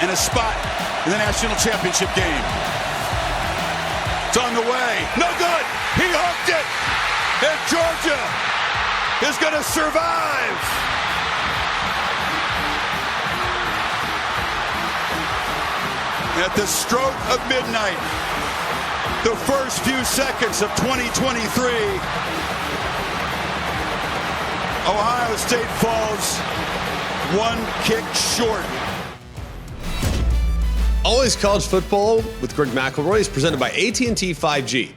and a spot in the national championship game. It's on the way. No good. He hooked it. And Georgia is going to survive. At the stroke of midnight, the first few seconds of 2023, Ohio State falls one kick short. Always College Football with Greg McElroy is presented by AT&T 5G.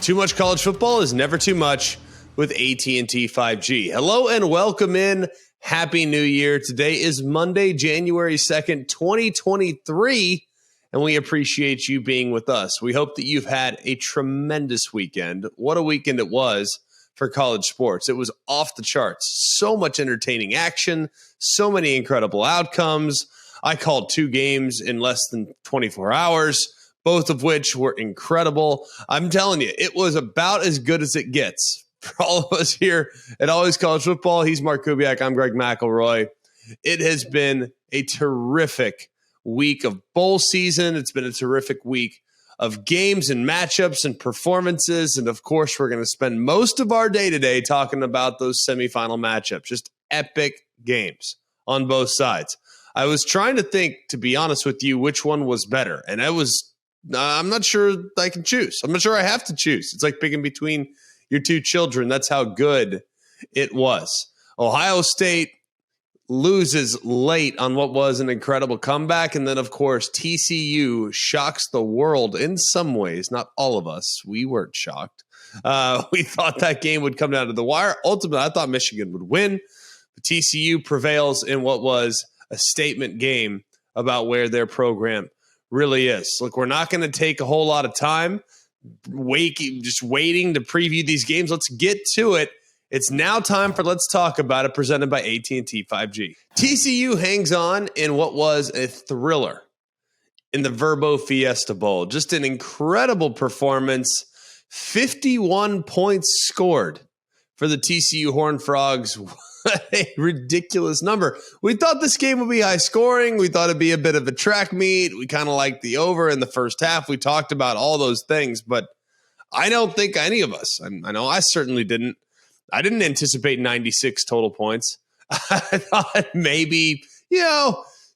Too much college football is never too much with AT&T 5G. Hello and welcome in. Happy New Year. Today is Monday, January 2nd, 2023, and we appreciate you being with us. We hope that you've had a tremendous weekend. What a weekend it was for college sports. It was off the charts. So much entertaining action, so many incredible outcomes. I called 2 games in less than 24 hours, both of which were incredible. I'm telling you, it was about as good as it gets. For all of us here at Always College Football, he's Mark Kubiak, I'm Greg McElroy. It has been a terrific week of bowl season. It's been a terrific week of games and matchups and performances. And of course, we're going to spend most of our day today talking about those semifinal matchups. Just epic games on both sides. I was trying to think, to be honest with you, which one was better. And I'm not sure I can choose. I'm not sure I have to choose. It's like picking between your 2 children. That's how good it was. Ohio State loses late on what was an incredible comeback. And then, of course, TCU shocks the world in some ways. Not all of us. We weren't shocked. We thought that game would come down to the wire. Ultimately, I thought Michigan would win. The TCU prevails in what was a statement game about where their program really is. Look, we're not going to take a whole lot of time just waiting to preview these games. Let's get to it. It's now time for Let's Talk About It, presented by AT&T 5G. TCU hangs on in what was a thriller in the Verbo Fiesta Bowl. Just an incredible performance. 51 points scored for the TCU Horned Frogs. What a ridiculous number. We thought this game would be high scoring. We thought it'd be a bit of a track meet. We kind of liked the over in the first half. We talked about all those things, but I don't think any of us, I know I certainly didn't. I didn't anticipate 96 total points. I thought maybe,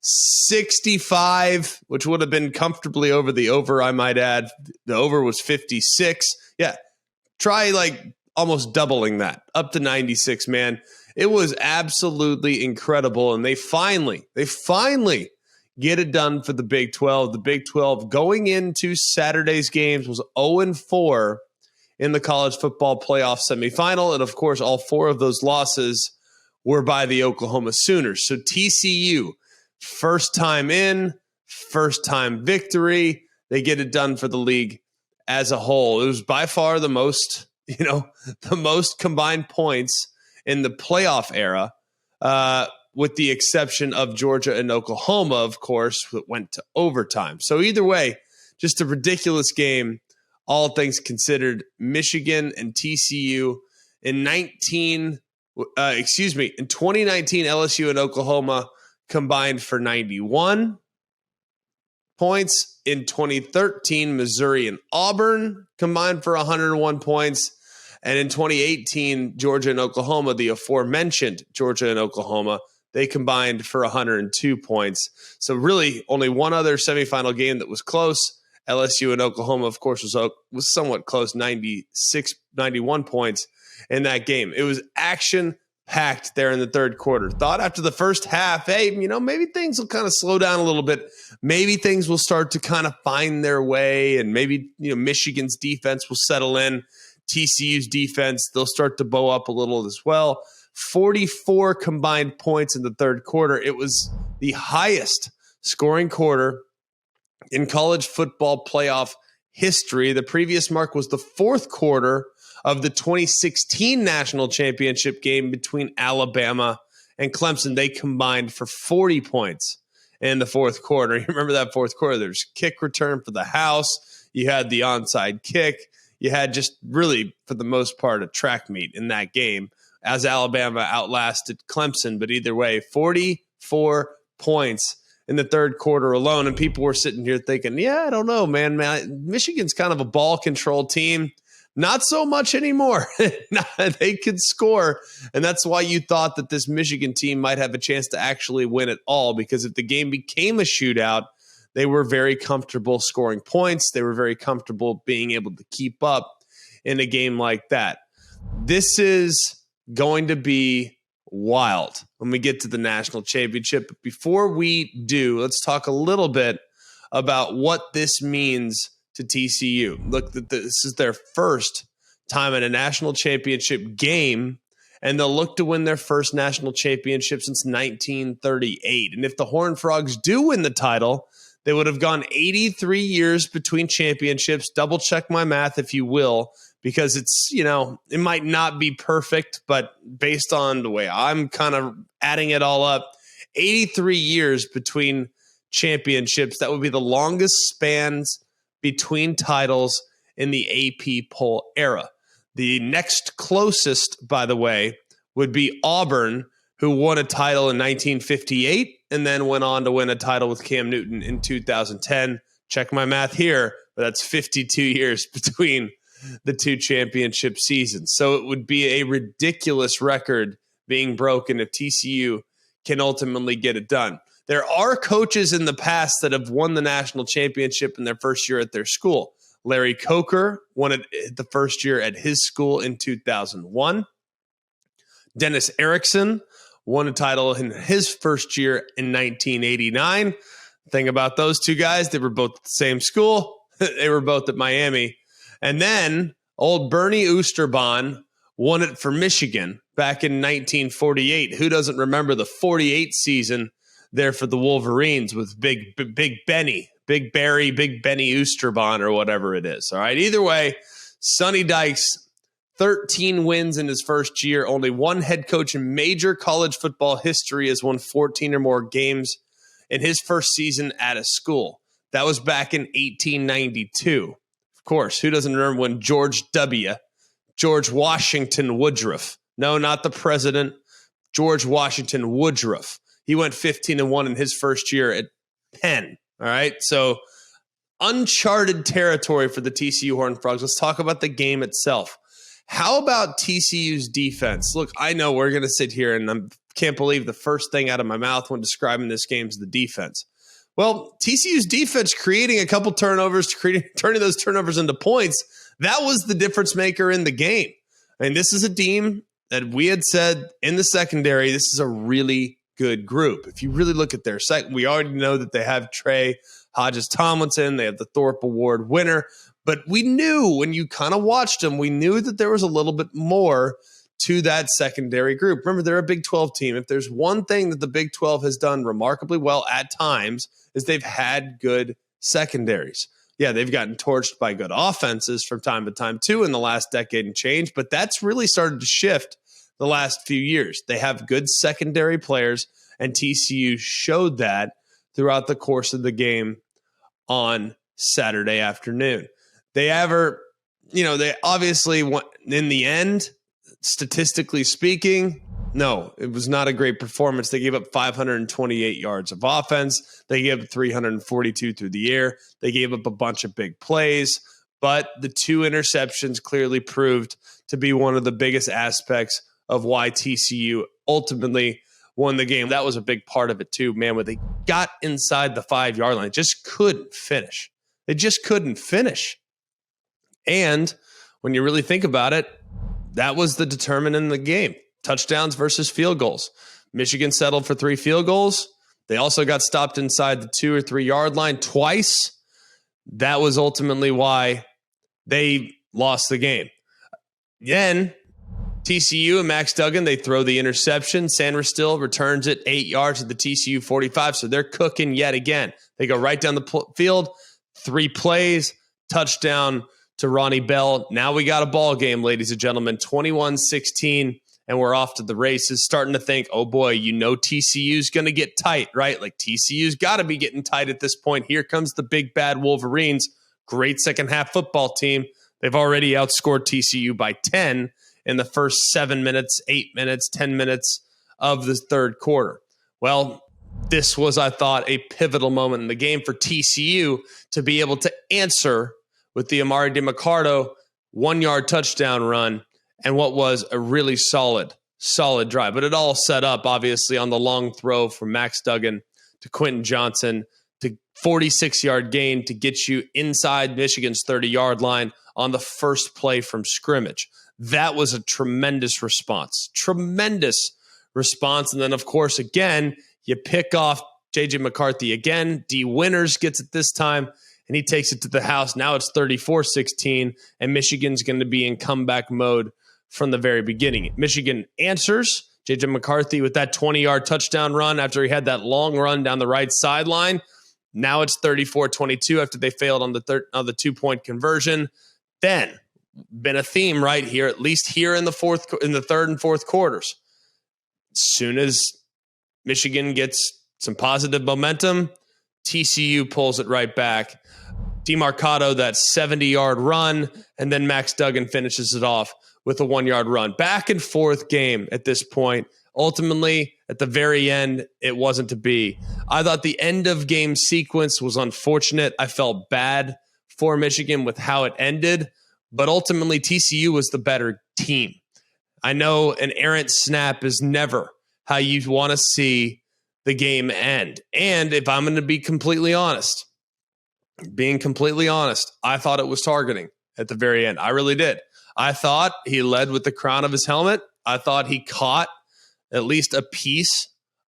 65, which would have been comfortably over the over, I might add. The over was 56. Yeah, try like almost doubling that, up to 96, man. It was absolutely incredible, and they finally get it done for the Big 12. The Big 12 going into Saturday's games was 0-4 in the college football playoff semifinal, and of course, all 4 of those losses were by the Oklahoma Sooners. So TCU, first time in, first time victory. They get it done for the league as a whole. It was by far the most combined points in the playoff era, with the exception of Georgia and Oklahoma, of course, that went to overtime. So either way, just a ridiculous game, all things considered. Michigan and TCU in 2019, LSU and Oklahoma combined for 91 points. In 2013, Missouri and Auburn combined for 101 points. And in 2018, Georgia and Oklahoma, the aforementioned Georgia and Oklahoma, they combined for 102 points. So really only one other semifinal game that was close. LSU and Oklahoma, of course, was somewhat close, 91 points in that game. It was action-packed there in the third quarter. Thought after the first half, hey, maybe things will kind of slow down a little bit. Maybe things will start to kind of find their way, and maybe Michigan's defense will settle in. TCU's defense, they'll start to bow up a little as well. 44 combined points in the third quarter. It was the highest scoring quarter in college football playoff history. The previous mark was the fourth quarter of the 2016 national championship game between Alabama and Clemson. They combined for 40 points in the fourth quarter. You remember that fourth quarter? There's kick return for the house. You had the onside kick. You had just really, for the most part, a track meet in that game as Alabama outlasted Clemson. But either way, 44 points in the third quarter alone. And people were sitting here thinking, yeah, I don't know, man. Michigan's kind of a ball control team. Not so much anymore. They could score. And that's why you thought that this Michigan team might have a chance to actually win it all, because if the game became a shootout, they were very comfortable scoring points. They were very comfortable being able to keep up in a game like that. This is going to be wild when we get to the national championship. But before we do, let's talk a little bit about what this means to TCU. Look, this is their first time in a national championship game, and they'll look to win their first national championship since 1938. And if the Horned Frogs do win the title, they would have gone 83 years between championships. Double check my math, if you will, because it's, it might not be perfect, but based on the way I'm kind of adding it all up, 83 years between championships. That would be the longest spans between titles in the AP poll era. The next closest, by the way, would be Auburn, who won a title in 1958 and then went on to win a title with Cam Newton in 2010. Check my math here, but that's 52 years between the two championship seasons. So it would be a ridiculous record being broken if TCU can ultimately get it done. There are coaches in the past that have won the national championship in their first year at their school. Larry Coker won it the first year at his school in 2001. Dennis Erickson won a title in his first year in 1989. Thing about those two guys, they were both at the same school. They were both at Miami. And then old Bernie Oosterbaan won it for Michigan back in 1948. Who doesn't remember the 48 season there for the Wolverines with Big Benny Oosterbaan or whatever it is. All right. Either way, Sonny Dykes, 13 wins in his first year. Only one head coach in major college football history has won 14 or more games in his first season at a school. That was back in 1892. Of course, who doesn't remember when George Washington Woodruff, no, not the president, George Washington Woodruff. He went 15-1 in his first year at Penn. All right. So uncharted territory for the TCU Horned Frogs. Let's talk about the game itself. How about TCU's defense? Look, I know we're going to sit here and I can't believe the first thing out of my mouth when describing this game is the defense. Well, TCU's defense creating a couple turnovers, turning those turnovers into points, that was the difference maker in the game. I mean, this is a team that we had said in the secondary, this is a really good group. If you really look at their second, we already know that they have Trey Hodges-Tomlinson, they have the Thorpe Award winner, but we knew when you kind of watched them, we knew that there was a little bit more to that secondary group. Remember, they're a Big 12 team. If there's one thing that the Big 12 has done remarkably well at times is they've had good secondaries. Yeah, they've gotten torched by good offenses from time to time too in the last decade and change, but that's really started to shift the last few years. They have good secondary players, and TCU showed that throughout the course of the game on Saturday afternoon. They obviously won in the end, statistically speaking. No, it was not a great performance. They gave up 528 yards of offense. They gave up 342 through the air. They gave up a bunch of big plays, but the two interceptions clearly proved to be one of the biggest aspects of why TCU ultimately won the game. That was a big part of it too, man. When they got inside the 5-yard line, just couldn't finish. They just couldn't finish. And when you really think about it, that was the determinant in the game. Touchdowns versus field goals. Michigan settled for 3 field goals. They also got stopped inside the 2 or 3 yard line twice. That was ultimately why they lost the game. Then TCU and Max Duggan, they throw the interception. Sandra Still returns it 8 yards at the TCU 45. So they're cooking yet again. They go right down the field, 3 plays, touchdown to Ronnie Bell. Now we got a ball game, ladies and gentlemen, 21-16, and we're off to the races. Starting to think, oh boy, TCU's going to get tight, right? Like TCU's got to be getting tight at this point. Here comes the big bad Wolverines. Great second half football team. They've already outscored TCU by 10 in the first 7 minutes, 8 minutes, 10 minutes of the third quarter. Well, This was, I thought, a pivotal moment in the game for TCU to be able to answer with the Amari DeMarcado 1-yard touchdown run and what was a really solid drive. But it all set up, obviously, on the long throw from Max Duggan to Quentin Johnson to 46-yard gain to get you inside Michigan's 30-yard line on the first play from scrimmage. That was a tremendous response. And then, of course, again, you pick off J.J. McCarthy again. D. Winters gets it this time, and he takes it to the house. Now it's 34-16, and Michigan's going to be in comeback mode from the very beginning. Michigan answers. J.J. McCarthy with that 20-yard touchdown run after he had that long run down the right sideline. Now it's 34-22 after they failed on the 2-point conversion. Then, been a theme right here, at least here in the third and fourth quarters. As soon as Michigan gets some positive momentum, TCU pulls it right back. DeMarcado, that 70-yard run, and then Max Duggan finishes it off with a 1-yard run. Back and forth game at this point. Ultimately, at the very end, it wasn't to be. I thought the end of game sequence was unfortunate. I felt bad for Michigan with how it ended, but ultimately TCU was the better team. I know an errant snap is never how you want to see the game end. And if I'm going to be completely honest, I thought it was targeting at the very end. I really did. I thought he led with the crown of his helmet. I thought he caught at least a piece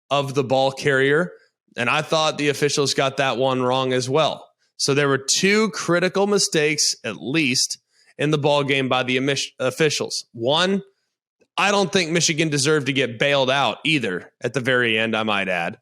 of the ball carrier. And I thought the officials got that one wrong as well. So there were two critical mistakes, at least, in the ball game by the officials. One, I don't think Michigan deserved to get bailed out either at the very end, I might add.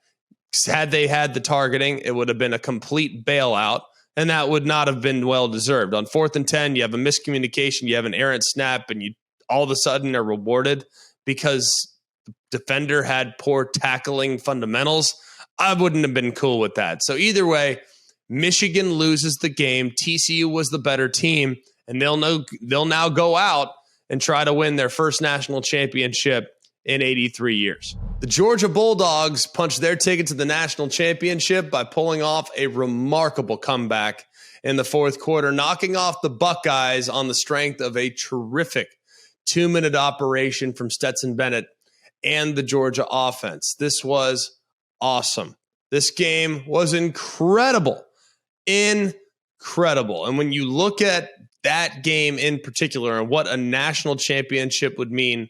Had they had the targeting, it would have been a complete bailout, and that would not have been well-deserved. On 4th and 10, you have a miscommunication, you have an errant snap, and you all of a sudden are rewarded because the defender had poor tackling fundamentals. I wouldn't have been cool with that. So either way, Michigan loses the game. TCU was the better team, and they'll now go out and try to win their first national championship in 83 years. The Georgia Bulldogs punched their ticket to the national championship by pulling off a remarkable comeback in the fourth quarter, knocking off the Buckeyes on the strength of a terrific 2-minute operation from Stetson Bennett and the Georgia offense. This was awesome. This game was incredible. And when you look at that game in particular and what a national championship would mean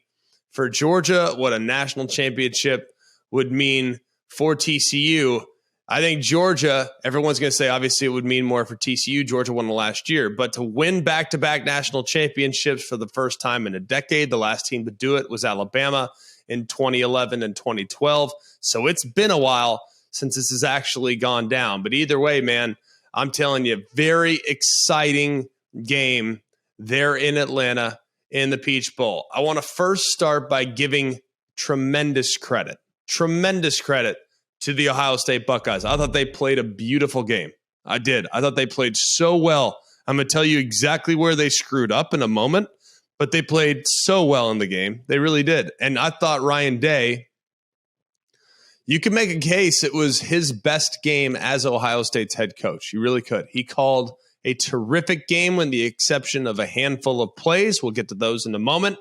for Georgia, what a national championship would mean for TCU, I think Georgia, everyone's going to say obviously it would mean more for TCU. Georgia won the last year, but to win back-to-back national championships for the first time in a decade, the last team to do it was Alabama in 2011 and 2012. So it's been a while since this has actually gone down. But either way, man, I'm telling you, very exciting game there in Atlanta in the Peach Bowl. I want to first start by giving tremendous credit to the Ohio State Buckeyes. I thought they played a beautiful game. I did. I thought they played so well. I'm going to tell you exactly where they screwed up in a moment, but they played so well in the game. They really did. And I thought Ryan Day, you can make a case it was his best game as Ohio State's head coach. You really could. He called a terrific game with the exception of a handful of plays. We'll get to those in a moment.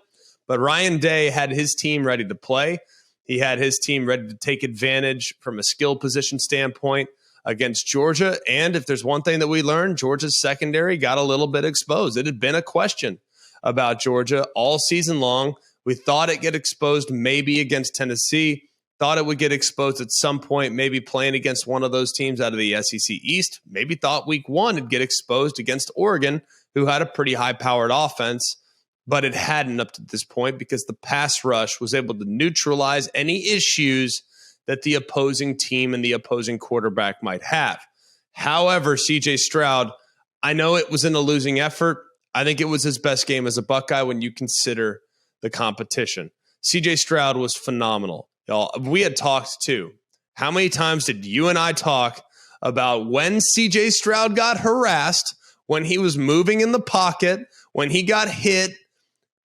But Ryan Day had his team ready to play. He had his team ready to take advantage from a skill position standpoint against Georgia. And if there's one thing that we learned, Georgia's secondary got a little bit exposed. It had been a question about Georgia all season long. We thought it'd get exposed maybe against Tennessee. Thought it would get exposed at some point, maybe playing against one of those teams out of the SEC East. Maybe thought week one it'd get exposed against Oregon, who had a pretty high-powered offense, but it hadn't up to this point because the pass rush was able to neutralize any issues that the opposing team and the opposing quarterback might have. However, C.J. Stroud, I know it was in a losing effort. I think it was his best game as a Buckeye when you consider the competition. C.J. Stroud was phenomenal. Y'all, we had talked too. How many times did you and I talk about when C.J. Stroud got harassed, when he was moving in the pocket, when he got hit,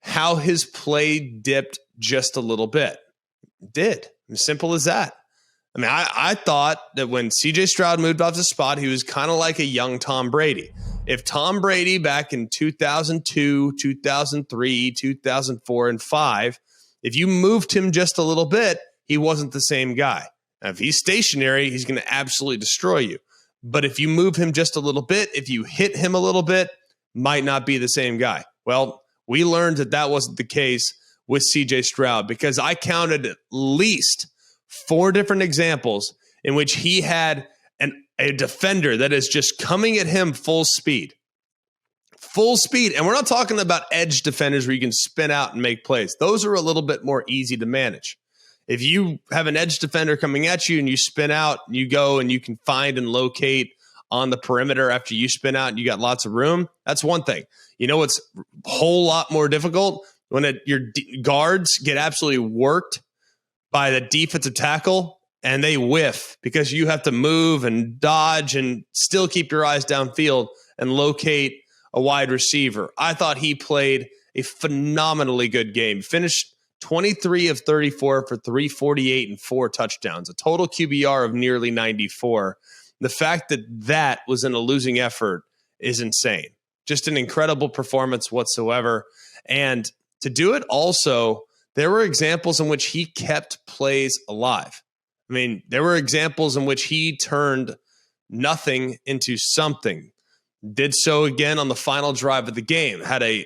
how his play dipped just a little bit? It did. As simple as that. I mean, I thought that when CJ Stroud moved off the spot, he was kind of like a young Tom Brady. If Tom Brady back in 2002, 2003, 2004, and 5, if you moved him just a little bit, he wasn't the same guy. Now, if he's stationary, he's going to absolutely destroy you. But if you move him just a little bit, if you hit him a little bit, might not be the same guy. Well, we learned that wasn't the case with CJ Stroud, because I counted at least 4 different examples in which he had a defender that is just coming at him full speed. Full speed. And we're not talking about edge defenders where you can spin out and make plays. Those are a little bit more easy to manage. If you have an edge defender coming at you and you spin out, you go and you can find and locate on the perimeter after you spin out and you got lots of room, that's one thing. You know what's a whole lot more difficult? When your guards get absolutely worked by the defensive tackle and they whiff because you have to move and dodge and still keep your eyes downfield and locate a wide receiver. I thought he played a phenomenally good game. Finished 23 of 34 for 348 and 4 touchdowns, a total QBR of nearly 94. The fact that that was in a losing effort is insane. Just an incredible performance whatsoever. And to do it also, there were examples in which he kept plays alive. I mean, there were examples in which he turned nothing into something. Did so again on the final drive of the game. Had a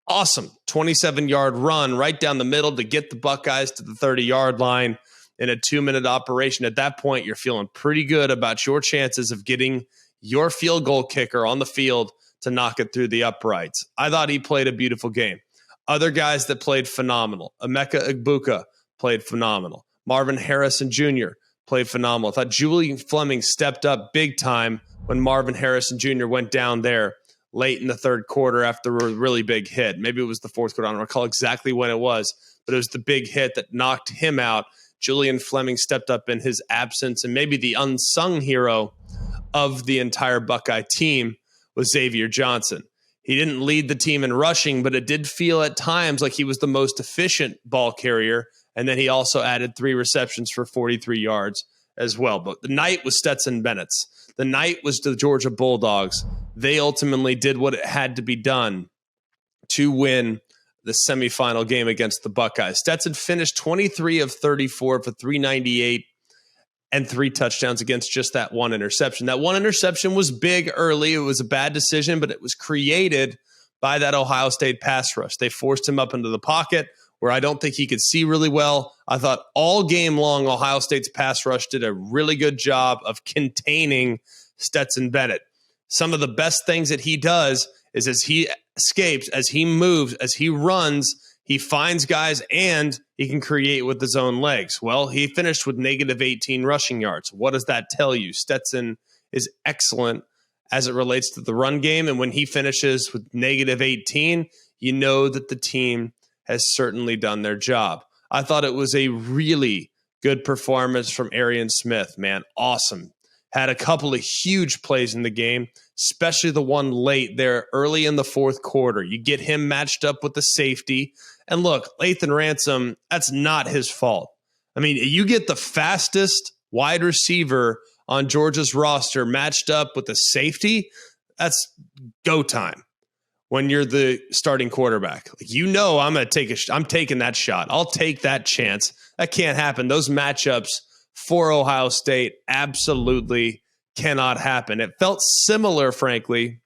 awesome 27-yard run right down the middle to get the Buckeyes to the 30-yard line in a 2-minute operation. At that point, you're feeling pretty good about your chances of getting your field goal kicker on the field to knock it through the uprights. I thought he played a beautiful game. Other guys that played phenomenal. Emeka Egbuka played phenomenal. Marvin Harrison Jr. played phenomenal. I thought Julian Fleming stepped up big time when Marvin Harrison Jr. went down there late in the third quarter after a really big hit. Maybe it was the fourth quarter. I don't recall exactly when it was, but it was the big hit that knocked him out. Julian Fleming stepped up in his absence, and maybe the unsung hero of the entire Buckeye team was Xavier Johnson. He didn't lead the team in rushing, but it did feel at times like he was the most efficient ball carrier. And then he also added 3 receptions for 43 yards as well. But the night was Stetson Bennett's. The night was the Georgia Bulldogs. They ultimately did what it had to be done to win the semifinal game against the Buckeyes. Stetson finished 23 of 34 for 398 and 3 touchdowns against just that 1 interception. That 1 interception was big early. It was a bad decision, but it was created by that Ohio State pass rush. They forced him up into the pocket where I don't think he could see really well. I thought all game long, Ohio State's pass rush did a really good job of containing Stetson Bennett. Some of the best things that he does is as he escapes, as he moves, as he runs, he finds guys and he can create with his own legs. Well, he finished with negative 18 rushing yards. What does that tell you? Stetson is excellent as it relates to the run game. And when he finishes with negative 18, you know that the team has certainly done their job. I thought it was a really good performance from Arian Smith, man. Awesome. Had a couple of huge plays in the game, especially the one late there early in the fourth quarter. You get him matched up with the safety. And look, Lathan Ransom, that's not his fault. I mean, you get the fastest wide receiver on Georgia's roster matched up with the safety, that's go time when you're the starting quarterback. Like, you know, I'm taking that shot. I'll take that chance. That can't happen. Those matchups for Ohio State absolutely cannot happen. It felt similar, frankly,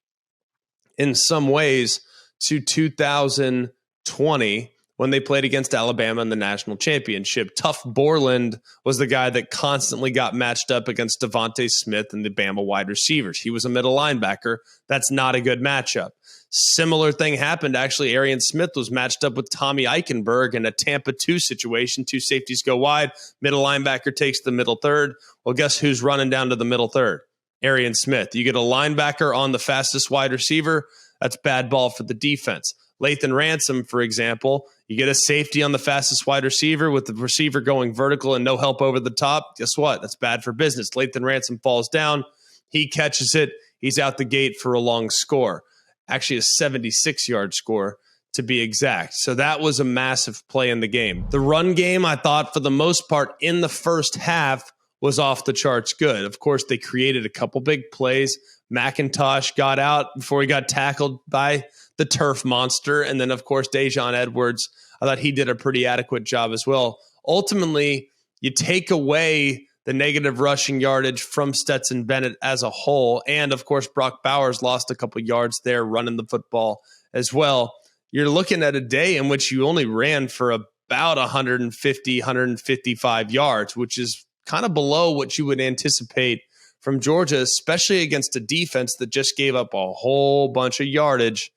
in some ways to 2020 when they played against Alabama in the national championship. Tough Borland was the guy that constantly got matched up against Devontae Smith and the Bama wide receivers. He was a middle linebacker. That's not a good matchup. Similar thing happened. Actually, Arian Smith was matched up with Tommy Eichenberg in a Tampa 2 situation. 2 safeties go wide. Middle linebacker takes the middle third. Well, guess who's running down to the middle third? Arian Smith. You get a linebacker on the fastest wide receiver. That's bad ball for the defense. Lathan Ransom, for example, you get a safety on the fastest wide receiver with the receiver going vertical and no help over the top. Guess what? That's bad for business. Lathan Ransom falls down. He catches it. He's out the gate for a long score. Actually, a 76-yard score to be exact. So that was a massive play in the game. The run game, I thought, for the most part, in the first half was off the charts good. Of course, they created a couple big plays. McIntosh got out before he got tackled by the turf monster. And then, of course, Dejon Edwards, I thought he did a pretty adequate job as well. Ultimately, you take away the negative rushing yardage from Stetson Bennett as a whole. And, of course, Brock Bowers lost a couple yards there running the football as well. You're looking at a day in which you only ran for about 150, 155 yards, which is kind of below what you would anticipate from Georgia, especially against a defense that just gave up a whole bunch of yardage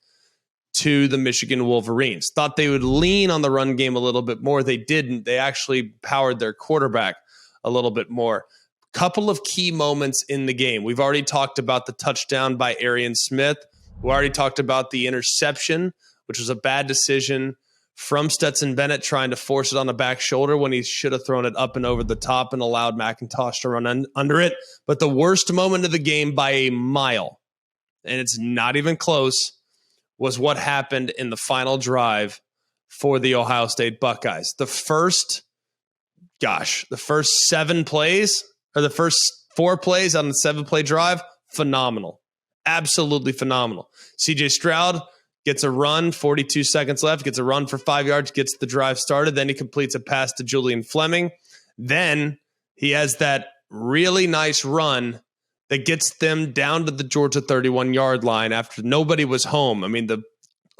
to the Michigan Wolverines. Thought they would lean on the run game a little bit more. They didn't. They actually powered their quarterback a little bit more. Couple of key moments in the game. We've already talked about the touchdown by Arian Smith. We already talked about the interception, which was a bad decision from Stetson Bennett trying to force it on the back shoulder when he should have thrown it up and over the top and allowed McIntosh to run under it. But the worst moment of the game by a mile, and it's not even close, was what happened in the final drive for the Ohio State Buckeyes. The first 7 plays, or the first 4 plays on the 7-play drive, phenomenal. Absolutely phenomenal. CJ Stroud gets a run, 42 seconds left, gets a run for 5 yards, gets the drive started. Then he completes a pass to Julian Fleming. Then he has that really nice run that gets them down to the Georgia 31-yard line after nobody was home. I mean, the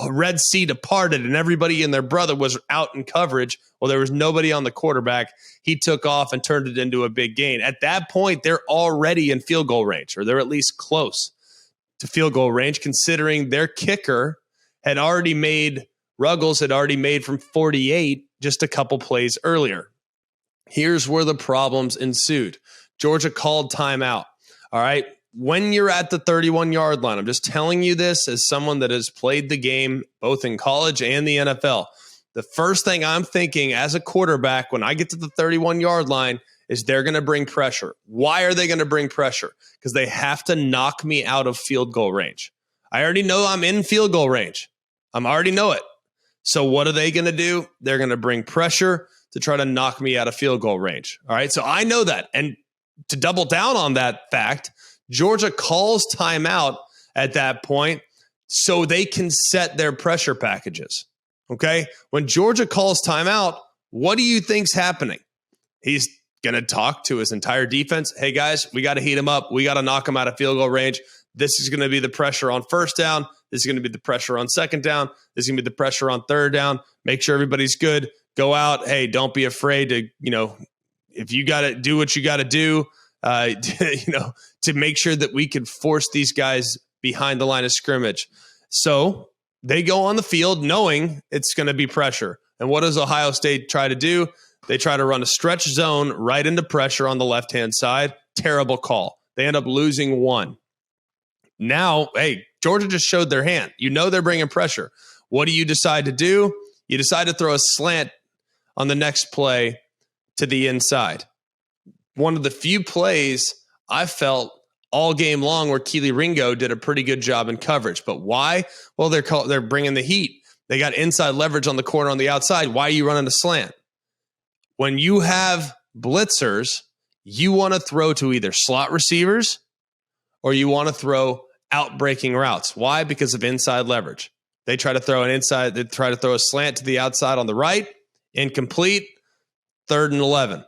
Red Sea departed and everybody and their brother was out in coverage. Well, there was nobody on the quarterback. He took off and turned it into a big gain. At that point, they're already in field goal range, or they're at least close to field goal range, considering their kicker Ruggles had already made from 48 just a couple plays earlier. Here's where the problems ensued. Georgia called timeout. All right. When you're at the 31-yard line, I'm just telling you this as someone that has played the game both in college and the NFL. The first thing I'm thinking as a quarterback when I get to the 31-yard line is they're going to bring pressure. Why are they going to bring pressure? Because they have to knock me out of field goal range. I already know I'm in field goal range. I already know it. So what are they going to do? They're going to bring pressure to try to knock me out of field goal range. All right. So I know that. And to double down on that fact, Georgia calls timeout at that point so they can set their pressure packages. Okay. When Georgia calls timeout, what do you think's happening? He's going to talk to his entire defense. Hey guys, we got to heat him up. We got to knock him out of field goal range. This is going to be the pressure on first down. This is going to be the pressure on second down. This is going to be the pressure on third down. Make sure everybody's good. Go out. Hey, don't be afraid to, if you got to do what you got to do, to make sure that we can force these guys behind the line of scrimmage. So they go on the field knowing it's going to be pressure. And what does Ohio State try to do? They try to run a stretch zone right into pressure on the left-hand side. Terrible call. They end up losing 1. Now, hey, Georgia just showed their hand. They're bringing pressure. What do you decide to do? You decide to throw a slant on the next play to the inside. One of the few plays I felt all game long where Keely Ringo did a pretty good job in coverage. But why? Well, they're bringing the heat. They got inside leverage on the corner on the outside. Why are you running a slant? When you have blitzers, you want to throw to either slot receivers or you want to throw out-breaking routes. Why? Because of inside leverage. They try to throw a slant to the outside on the right, incomplete, 3rd and 11.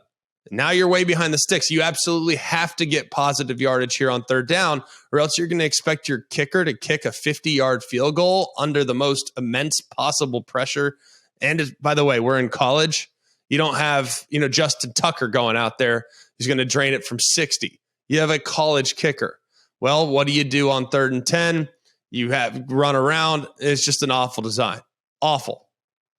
Now you're way behind the sticks. You absolutely have to get positive yardage here on 3rd down, or else you're going to expect your kicker to kick a 50-yard field goal under the most immense possible pressure. And by the way, we're in college. You don't have, Justin Tucker going out there who's going to drain it from 60. You have a college kicker. Well, what do you do on 3rd and 10? You have run around. It's just an awful design. Awful.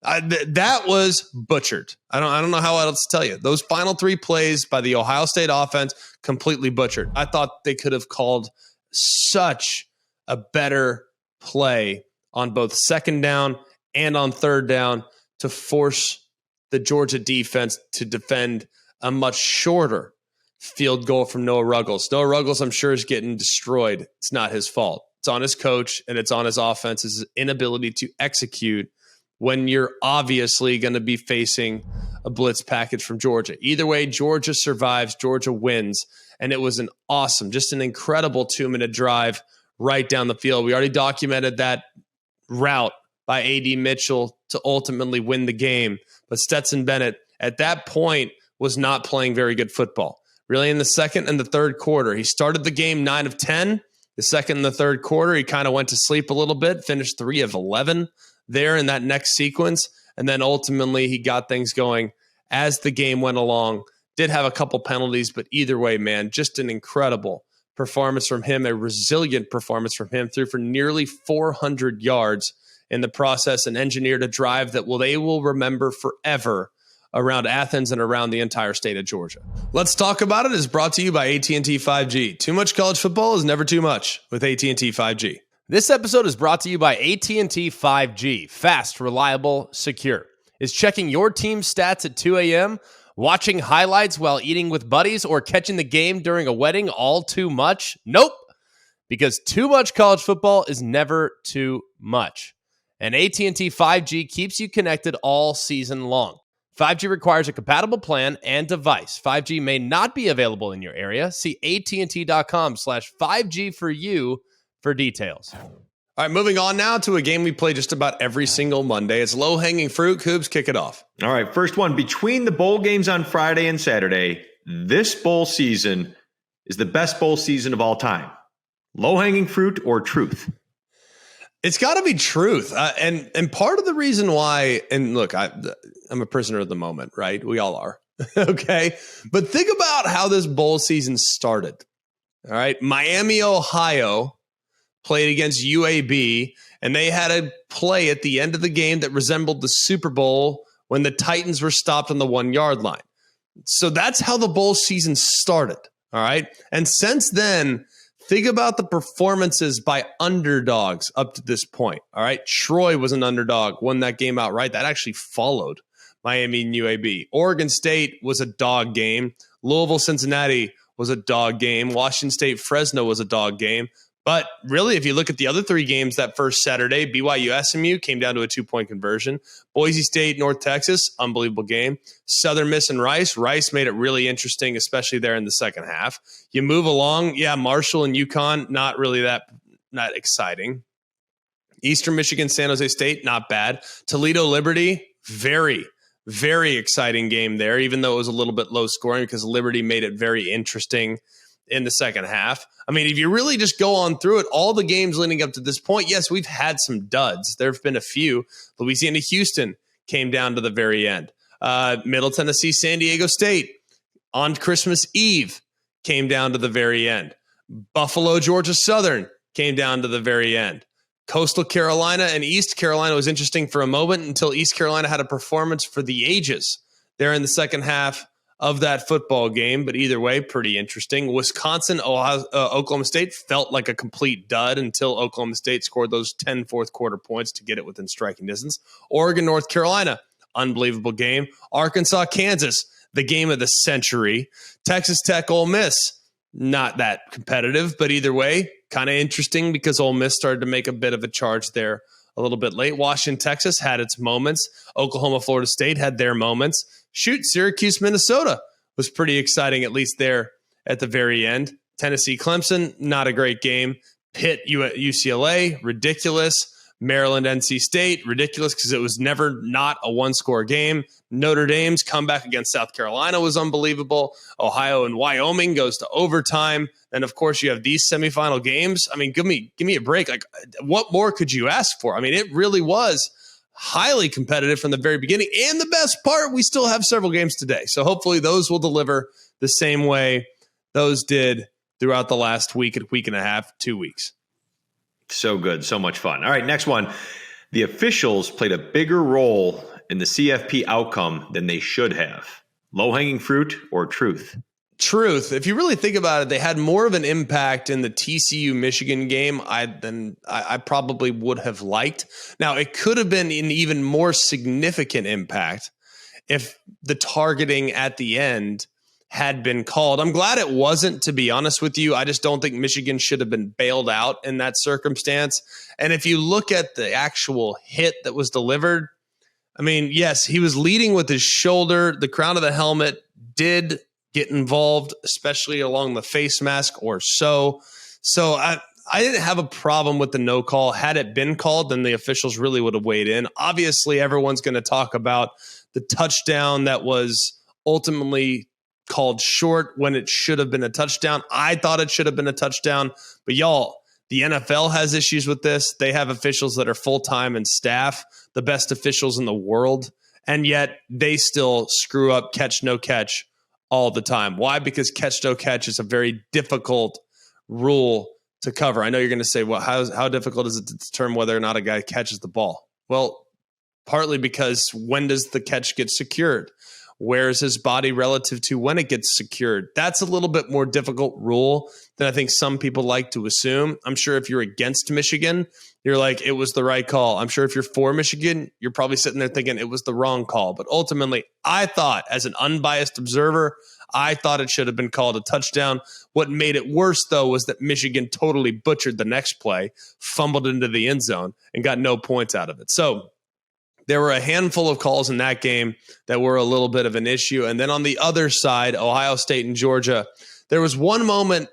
That was butchered. I don't know how else to tell you. Those final 3 plays by the Ohio State offense, completely butchered. I thought they could have called such a better play on both 2nd down and on 3rd down to force the Georgia defense to defend a much shorter field goal from Noah Ruggles. Noah Ruggles, I'm sure, is getting destroyed. It's not his fault. It's on his coach, and it's on his offense's inability to execute when you're obviously going to be facing a blitz package from Georgia. Either way, Georgia survives, Georgia wins, and it was just an incredible 2-minute drive right down the field. We already documented that route by A.D. Mitchell to ultimately win the game, but Stetson Bennett at that point was not playing very good football. Really, in the second and the third quarter, he started the game 9 of 10. The second and the third quarter, he kind of went to sleep a little bit, finished 3 of 11 there in that next sequence. And then ultimately he got things going as the game went along. Did have a couple penalties, but either way, man, just an incredible performance from him, a resilient performance from him. Threw for nearly 400 yards in the process and engineered a drive that they will remember forever around Athens and around the entire state of Georgia. Let's Talk About It is brought to you by AT&T 5G. Too much college football is never too much with AT&T 5G. This episode is brought to you by AT&T 5G. Fast, reliable, secure. Is checking your team's stats at 2 a.m., watching highlights while eating with buddies, or catching the game during a wedding all too much? Nope. Because too much college football is never too much. And AT&T 5G keeps you connected all season long. 5G requires a compatible plan and device. 5G may not be available in your area. See AT&T.com/5G for you for details. All right, moving on now to a game we play just about every single Monday. It's low-hanging fruit. Coobs, kick it off. All right, first one. Between the bowl games on Friday and Saturday, this bowl season is the best bowl season of all time. Low-hanging fruit or truth? It's got to be truth. And part of the reason why, and look, I'm a prisoner of the moment, right? We all are. Okay. But think about how this bowl season started. All right. Miami, Ohio played against UAB, and they had a play at the end of the game that resembled the Super Bowl when the Titans were stopped on the 1-yard line. So that's how the bowl season started. All right. And since then, think about the performances by underdogs up to this point. All right. Troy was an underdog, won that game outright. That actually followed Miami and UAB. Oregon State was a dog game. Louisville, Cincinnati was a dog game. Washington State, Fresno was a dog game. But really, if you look at the other 3 games that first Saturday, BYU, SMU came down to a 2-point conversion. Boise State, North Texas, unbelievable game. Southern Miss and Rice. Rice made it really interesting, especially there in the second half. You move along, Marshall and UConn, not really that exciting. Eastern Michigan, San Jose State, not bad. Toledo, Liberty, very, very exciting game there, even though it was a little bit low scoring because Liberty made it very interesting in the second half. I mean, if you really just go on through it, all the games leading up to this point, yes, we've had some duds. There have been a few. Louisiana, Houston came down to the very end. Middle Tennessee, San Diego State on Christmas Eve came down to the very end. Buffalo, Georgia Southern came down to the very end. Coastal Carolina and East Carolina was interesting for a moment until East Carolina had a performance for the ages there in the second half of that football game. But either way, pretty interesting. Wisconsin, Oklahoma State felt like a complete dud until Oklahoma State scored those 10 fourth quarter points to get it within striking distance. Oregon, North Carolina, unbelievable game. Arkansas, Kansas, the game of the century. Texas Tech, Ole Miss, not that competitive, but either way, kind of interesting because Ole Miss started to make a bit of a charge there a little bit late. Washington, Texas had its moments. Oklahoma, Florida State had their moments. Syracuse, Minnesota was pretty exciting, at least there at the very end. Tennessee, Clemson, not a great game. Pitt, UCLA, ridiculous. Maryland, NC State, ridiculous because it was never not a one-score game. Notre Dame's comeback against South Carolina was unbelievable. Ohio and Wyoming goes to overtime. And, of course, you have these semifinal games. I mean, give me a break. Like, what more could you ask for? I mean, it really was highly competitive from the very beginning. And the best part, we still have several games today. So hopefully those will deliver the same way those did throughout the last week and a half, 2 weeks. So good. So much fun. All right, next one. The officials played a bigger role in the CFP outcome than they should have. Low-hanging fruit or truth? Truth. If you really think about it, they had more of an impact in the TCU Michigan game than I probably would have liked. Now, it could have been an even more significant impact if the targeting at the end had been called. I'm glad it wasn't, to be honest with you. I just don't think Michigan should have been bailed out in that circumstance. And if you look at the actual hit that was delivered, I mean, yes, he was leading with his shoulder. The crown of the helmet did get involved, especially along the face mask or so. So I didn't have a problem with the no call. Had it been called, then the officials really would have weighed in. Obviously, everyone's going to talk about the touchdown that was ultimately called short when it should have been a touchdown. I thought it should have been a touchdown, but y'all, the NFL has issues with this. They have officials that are full-time and staff, the best officials in the world, and yet they still screw up catch, no catch all the time. Why? Because catch, no catch is a very difficult rule to cover. I know you're going to say, well, how difficult is it to determine whether or not a guy catches the ball? Well, partly because when does the catch get secured? Where is his body relative to when it gets secured? That's a little bit more difficult rule than I think some people like to assume. I'm sure if you're against Michigan, you're like, it was the right call. I'm sure if you're for Michigan, you're probably sitting there thinking it was the wrong call. But ultimately, I thought, as an unbiased observer, I thought it should have been called a touchdown. What made it worse, though, was that Michigan totally butchered the next play, fumbled into the end zone, and got no points out of it. So there were a handful of calls in that game that were a little bit of an issue. And then on the other side, Ohio State and Georgia, there was one moment,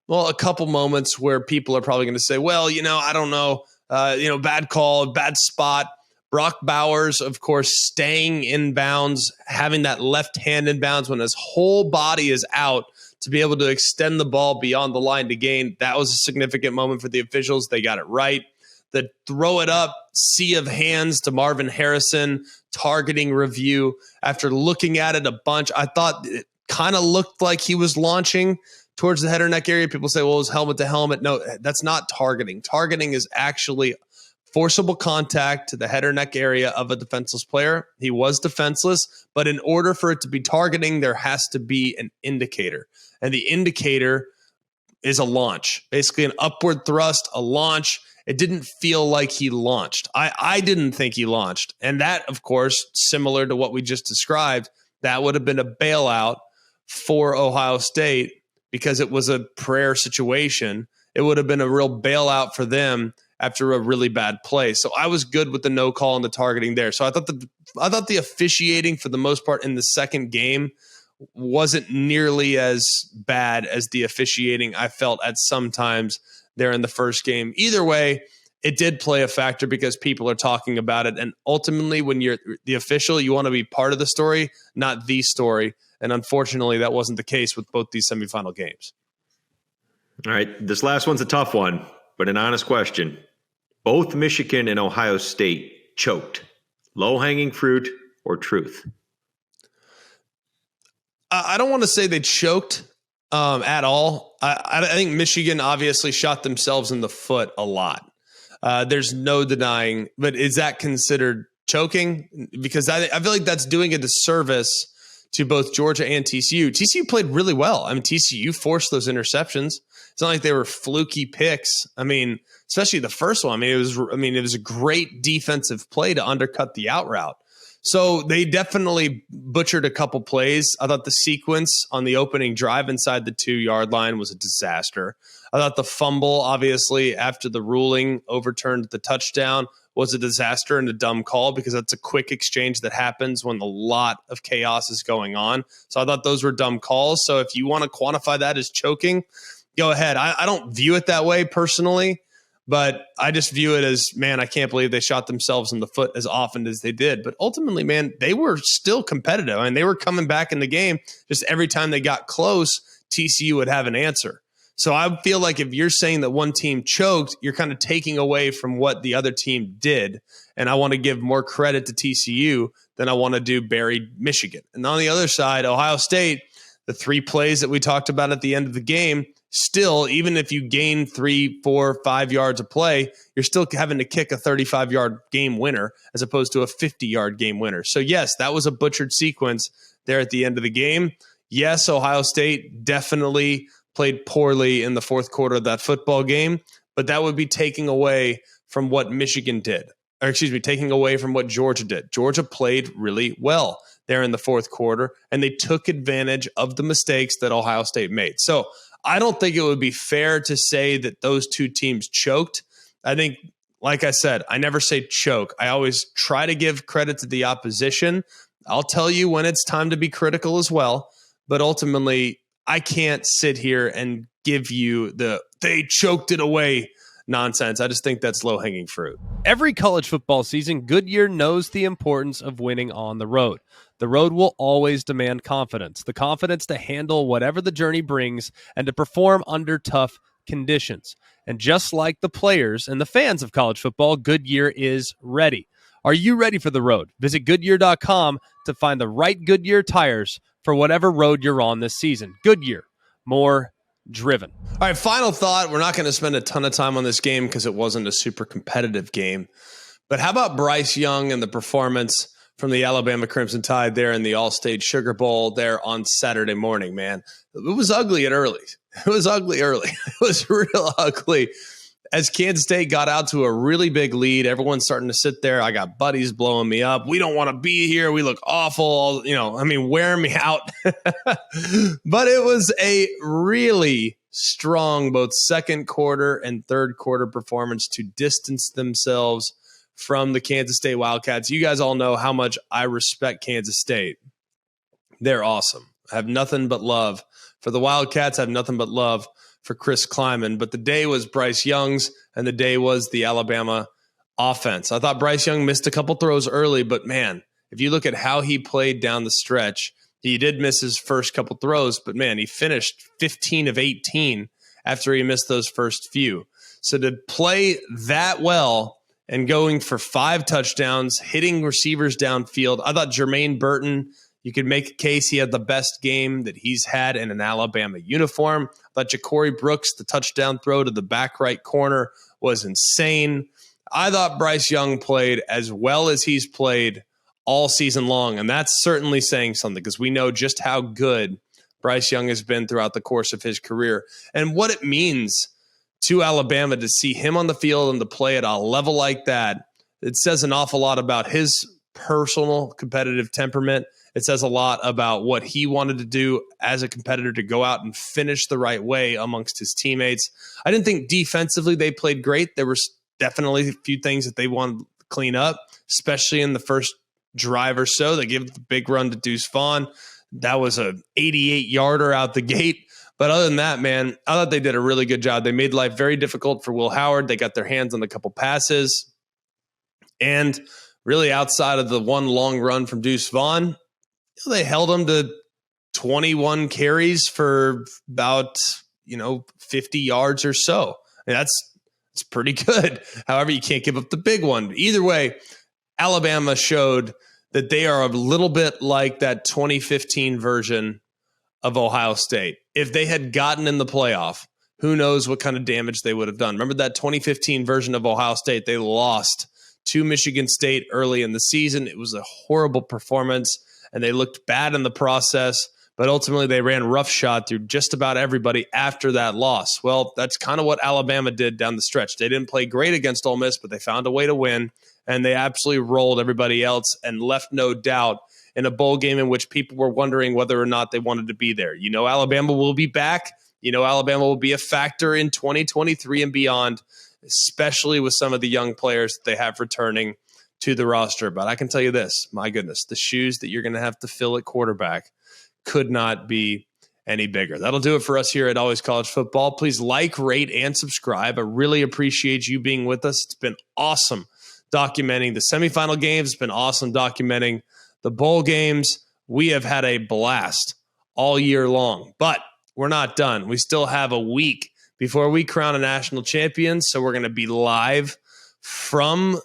well, a couple moments where people are probably going to say, well, I don't know, bad call, bad spot. Brock Bowers, of course, staying in bounds, having that left hand in bounds when his whole body is out to be able to extend the ball beyond the line to gain. That was a significant moment for the officials. They got it right. The throw it up, sea of hands to Marvin Harrison, targeting review. After looking at it a bunch, I thought it kind of looked like he was launching towards the head or neck area. People say, well, it was helmet to helmet. No, that's not targeting. Targeting is actually forcible contact to the head or neck area of a defenseless player. He was defenseless, but in order for it to be targeting, there has to be an indicator. And the indicator is a launch, basically an upward thrust, a launch. It didn't feel like he launched. I didn't think he launched. And that, of course, similar to what we just described, that would have been a bailout for Ohio State because it was a prayer situation. It would have been a real bailout for them after a really bad play. So I was good with the no call and the targeting there. So I thought the officiating for the most part in the second game wasn't nearly as bad as the officiating I felt at some times there in the first game. Either way, it did play a factor because people are talking about it. And ultimately, when you're the official, you want to be part of the story, not the story. And unfortunately, that wasn't the case with both these semifinal games. All right. This last one's a tough one, but an honest question. Both Michigan and Ohio State choked. Low-hanging fruit or truth? I don't want to say they choked at all. I think Michigan obviously shot themselves in the foot a lot. There's no denying, but is that considered choking? Because I feel like that's doing a disservice to both Georgia and TCU. TCU played really well. I mean, TCU forced those interceptions. It's not like they were fluky picks. I mean, especially the first one. It was a great defensive play to undercut the out route. So they definitely butchered a couple plays. I thought the sequence on the opening drive inside the 2-yard line was a disaster. I thought the fumble, obviously, after the ruling overturned the touchdown, was a disaster and a dumb call because that's a quick exchange that happens when a lot of chaos is going on. So I thought those were dumb calls. So if you want to quantify that as choking, go ahead. I don't view it that way personally. But I just view it as, man, I can't believe they shot themselves in the foot as often as they did. But ultimately, man, they were still competitive. I mean, they were coming back in the game. Just every time they got close, TCU would have an answer. So I feel like if you're saying that one team choked, you're kind of taking away from what the other team did. And I want to give more credit to TCU than I want to do bury Michigan. And on the other side, Ohio State, the 3 plays that we talked about at the end of the game, still, even if you gain 3, 4, 5 yards of play, you're still having to kick a 35-yard game winner as opposed to a 50-yard game winner. So, yes, that was a butchered sequence there at the end of the game. Yes, Ohio State definitely played poorly in the fourth quarter of that football game, but that would be taking away from what Michigan did. Or, taking away from what Georgia did. Georgia played really well there in the fourth quarter, and they took advantage of the mistakes that Ohio State made. So, I don't think it would be fair to say that those two teams choked. I think like I said, I never say choke. I always try to give credit to the opposition. I'll tell you when it's time to be critical as well. But ultimately, I can't sit here and give you the they choked it away nonsense. I just think that's low-hanging fruit. Every college football season, Goodyear knows the importance of winning on the road. The road will always demand confidence, the confidence to handle whatever the journey brings and to perform under tough conditions. And just like the players and the fans of college football, Goodyear is ready. Are you ready for the road? Visit Goodyear.com to find the right Goodyear tires for whatever road you're on this season. Goodyear, more driven. All right, final thought. We're not going to spend a ton of time on this game because it wasn't a super competitive game. But how about Bryce Young and the performance from the Alabama Crimson Tide there in the All-State Sugar Bowl there on Saturday morning, man? It was ugly early. It was ugly early. It was real ugly. As Kansas State got out to a really big lead, everyone's starting to sit there. I got buddies blowing me up. We don't want to be here. We look awful. Wear me out. But it was a really strong both second quarter and third quarter performance to distance themselves from the Kansas State Wildcats. You guys all know how much I respect Kansas State. They're awesome. I have nothing but love for the Wildcats. I have nothing but love for Chris Kleiman, but the day was Bryce Young's and the day was the Alabama offense. I thought Bryce Young missed a couple throws early, but man, if you look at how he played down the stretch, he did miss his first couple throws, but man, he finished 15 of 18 after he missed those first few. So to play that well and going for 5 touchdowns, hitting receivers downfield, I thought Jermaine Burton, you could make a case he had the best game that he's had in an Alabama uniform. But Ja'Cory Brooks, the touchdown throw to the back right corner was insane. I thought Bryce Young played as well as he's played all season long, and that's certainly saying something because we know just how good Bryce Young has been throughout the course of his career and what it means to Alabama to see him on the field and to play at a level like that. It says an awful lot about his personal competitive temperament. It says a lot about what he wanted to do as a competitor to go out and finish the right way amongst his teammates. I didn't think defensively they played great. There was definitely a few things that they wanted to clean up, especially in the first drive or so. They gave the big run to Deuce Vaughn. That was a 88-yarder out the gate. But other than that, man, I thought they did a really good job. They made life very difficult for Will Howard. They got their hands on a couple passes. And really outside of the one long run from Deuce Vaughn, they held him to 21 carries for about, 50 yards or so. And it's pretty good. However, you can't give up the big one. Either way, Alabama showed that they are a little bit like that 2015 version of Ohio State. If they had gotten in the playoff, who knows what kind of damage they would have done. Remember that 2015 version of Ohio State? They lost to Michigan State early in the season. It was a horrible performance, and they looked bad in the process, but ultimately they ran roughshod through just about everybody after that loss. Well, that's kind of what Alabama did down the stretch. They didn't play great against Ole Miss, but they found a way to win, and they absolutely rolled everybody else and left no doubt in a bowl game in which people were wondering whether or not they wanted to be there. Alabama will be back. Alabama will be a factor in 2023 and beyond, especially with some of the young players that they have returning to the roster. But I can tell you this, my goodness, the shoes that you're going to have to fill at quarterback could not be any bigger. That'll do it for us here at Always College Football. Please like, rate, and subscribe. I really appreciate you being with us. It's been awesome documenting the semifinal games. It's been awesome documenting the bowl games. We have had a blast all year long, but we're not done. We still have a week before we crown a national champion. So we're going to be live from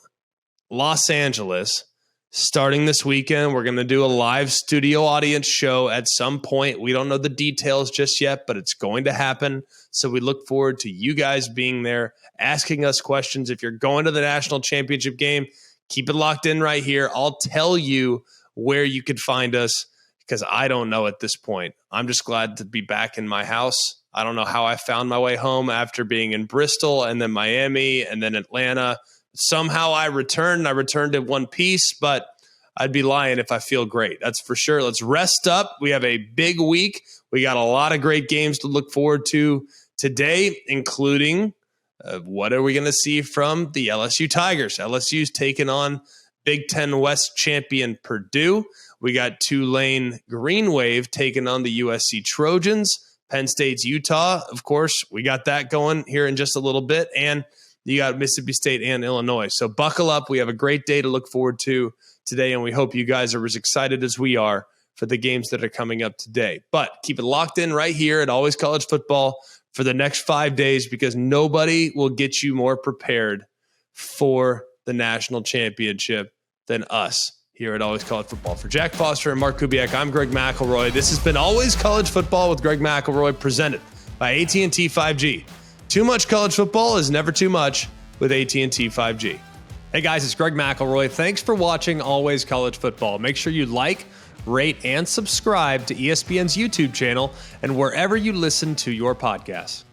Los Angeles starting this weekend. We're going to do a live studio audience show at some point. We don't know the details just yet, but it's going to happen. So we look forward to you guys being there, asking us questions. If you're going to the national championship game, keep it locked in right here. I'll tell you where you could find us because I don't know at this point. I'm just glad to be back in my house. I don't know how I found my way home after being in Bristol and then Miami and then Atlanta. Somehow I returned. I returned in one piece, but I'd be lying if I feel great. That's for sure. Let's rest up. We have a big week. We got a lot of great games to look forward to today, including What are we going to see from the LSU Tigers? LSU's taking on Big Ten West champion Purdue. We got Tulane Green Wave taking on the USC Trojans. Penn State's Utah, of course, we got that going here in just a little bit. And you got Mississippi State and Illinois. So buckle up. We have a great day to look forward to today, and we hope you guys are as excited as we are for the games that are coming up today. But keep it locked in right here at Always College Football for the next 5 days, because nobody will get you more prepared for the national championship than us here at Always College Football. For Jack Foster and Mark Kubiak, I'm Greg McElroy. This has been Always College Football with Greg McElroy, presented by AT&T 5G. Too much college football is never too much with AT&T 5G. Hey guys, it's Greg McElroy. Thanks for watching Always College Football. Make sure you like, rate, and subscribe to ESPN's YouTube channel and wherever you listen to your podcasts.